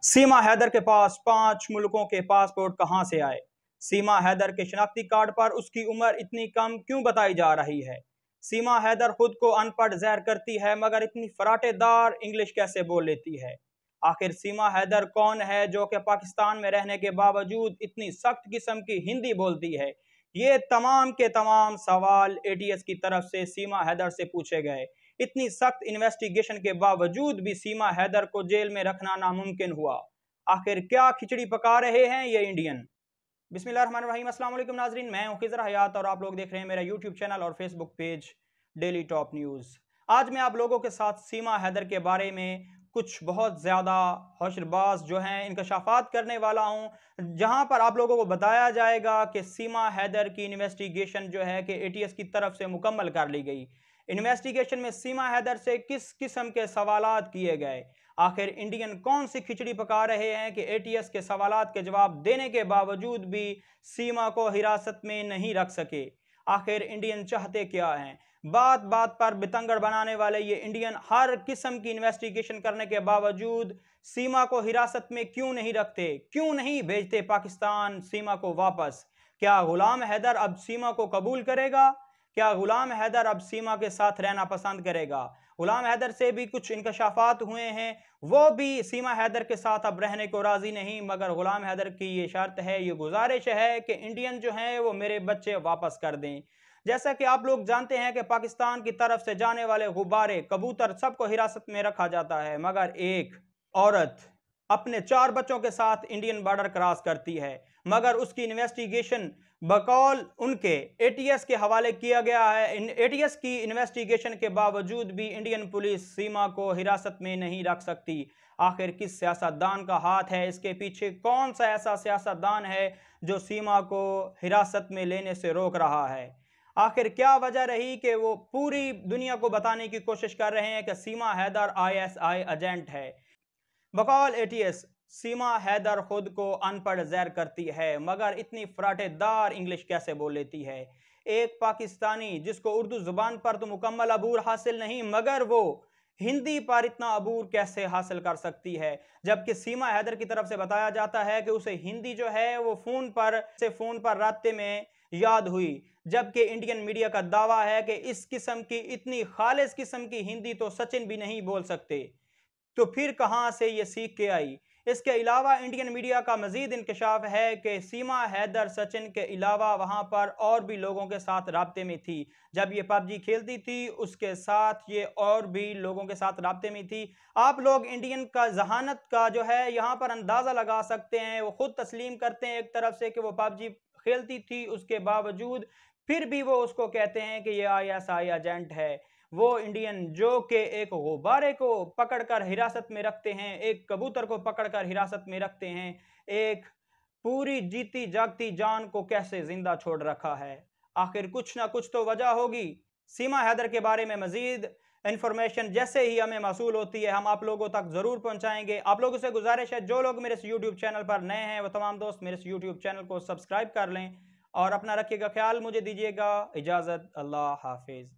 सीमा हैदर के पास 5 मुल्कों के पासपोर्ट कहां से आए? सीमा हैदर के शनाख्ती कार्ड पर उसकी उम्र इतनी कम क्यों बताई जा रही है? सीमा हैदर खुद को अनपढ़ ज़ाहिर करती है मगर इतनी फराटेदार इंग्लिश कैसे बोल लेती है? आखिर सीमा हैदर कौन है जो कि पाकिस्तान में रहने के बावजूद इतनी सख्त किस्म की हिंदी बोलती है? ये तमाम के तमाम सवाल एटीएस की तरफ से सीमा हैदर से पूछे गए। इतनी सख्त इन्वेस्टिगेशन के बावजूद भी सीमा हैदर को जेल में रखना नामुमकिन हुआ। आखिर क्या खिचड़ी पका रहे हैं ये इंडियन? बिस्मिल्लाहिर्रहमानिर्रहीम, अस्सलाम वालेकुम नाजरीन, मैं हूं खिज़र हयात और आप लोग देख रहे हैं मेरा यूट्यूब चैनल और Facebook page daily top news. आज मैं आप लोगों के साथ सीमा हैदर के बारे में कुछ बहुत ज़्यादा होशरबाज जो हैं इंकशाफात करने वाला हूं, जहां पर आप लोगों को बताया जाएगा कि सीमा हैदर की इन्वेस्टिगेशन जो है कि एटीएस की तरफ से मुकम्मल कर ली गई। इन्वेस्टिगेशन में सीमा हैदर से किस किस्म के सवालात किए गए, आखिर इंडियन कौन सी खिचड़ी पका रहे हैं कि एटीएस के सवालात के जवाब देने के बावजूद भी सीमा को हिरासत में नहीं रख सके। आखिर इंडियन चाहते क्या हैं? बात बात पर बितंगड़ बनाने वाले ये इंडियन हर किस्म की इन्वेस्टिगेशन करने के बावजूद सीमा को हिरासत में क्यों नहीं रखते, क्यों नहीं भेजते पाकिस्तान सीमा को वापस? क्या गुलाम हैदर अब सीमा को कबूल करेगा? क्या गुलाम हैदर अब सीमा के साथ रहना पसंद करेगा? गुलाम हैदर से भी कुछ इंकशाफात हुए हैं, वो भी सीमा हैदर के साथ अब रहने को राजी नहीं, मगर गुलाम हैदर की ये शर्त है, ये गुजारिश है कि इंडियन जो हैं वो मेरे बच्चे वापस कर दें। जैसा कि आप लोग जानते हैं कि पाकिस्तान की तरफ से जाने वाले गुब्बारे, कबूतर सबको हिरासत में रखा जाता है, मगर एक औरत अपने 4 बच्चों के साथ इंडियन बॉर्डर क्रॉस करती है, मगर उसकी इन्वेस्टिगेशन बकौल उनके एटीएस के हवाले किया गया है। एटीएस की इन्वेस्टिगेशन के बावजूद भी इंडियन पुलिस सीमा को हिरासत में नहीं रख सकती। आखिर किस सियासतदान का हाथ है इसके पीछे? कौन सा ऐसा सियासतदान है जो सीमा को हिरासत में लेने से रोक रहा है? आखिर क्या वजह रही कि वो पूरी दुनिया को बताने की कोशिश कर रहे हैं कि सीमा हैदर आईएसआई एजेंट है? बकौल एटीएस सीमा हैदर खुद को अनपढ़ ज़ाहिर करती है मगर इतनी फराटेदार इंग्लिश कैसे बोल लेती है? एक पाकिस्तानी जिसको उर्दू ज़ुबान पर तो मुकम्मल अबूर हासिल नहीं, मगर वो हिंदी पर इतना अबूर कैसे हासिल कर सकती है? जबकि सीमा हैदर की तरफ से बताया जाता है कि उसे हिंदी जो है वो फ़ोन पर रास्ते में याद हुई, जबकि इंडियन मीडिया का दावा है कि इस किस्म की इतनी खालिस किस्म की हिंदी तो सचिन भी नहीं बोल सकते। तो फिर कहां से ये सीख के आई? इसके अलावा इंडियन मीडिया का मजीद इंकशाफ है कि सीमा हैदर सचिन के अलावा वहां पर और भी लोगों के साथ राब्ते में थी। जब ये पबजी खेलती थी उसके साथ ये और भी लोगों के साथ राब्ते में थी। आप लोग इंडियन का जहानत का जो है यहाँ पर अंदाज़ा लगा सकते हैं। वो खुद तस्लीम करते हैं एक तरफ से कि वो पबजी खेलती थी, उसके बावजूद फिर भी वो उसको कहते हैं कि ये आईएसआई एजेंट है। वो इंडियन जो कि एक गुब्बारे को पकड़कर हिरासत में रखते हैं, एक कबूतर को पकड़कर हिरासत में रखते हैं, एक पूरी जीती जागती जान को कैसे जिंदा छोड़ रखा है? आखिर कुछ ना कुछ तो वजह होगी। सीमा हैदर के बारे में मजीद इंफॉर्मेशन जैसे ही हमें मौसूल होती है हम आप लोगों तक जरूर पहुंचाएंगे। आप लोगों से गुजारिश है, जो लोग मेरे इस यूट्यूब चैनल पर नए हैं वो तमाम दोस्त मेरे इस यूट्यूब चैनल को सब्सक्राइब कर लें और अपना रखिएगा ख्याल। मुझे दीजिएगा इजाज़त। अल्लाह हाफिज़।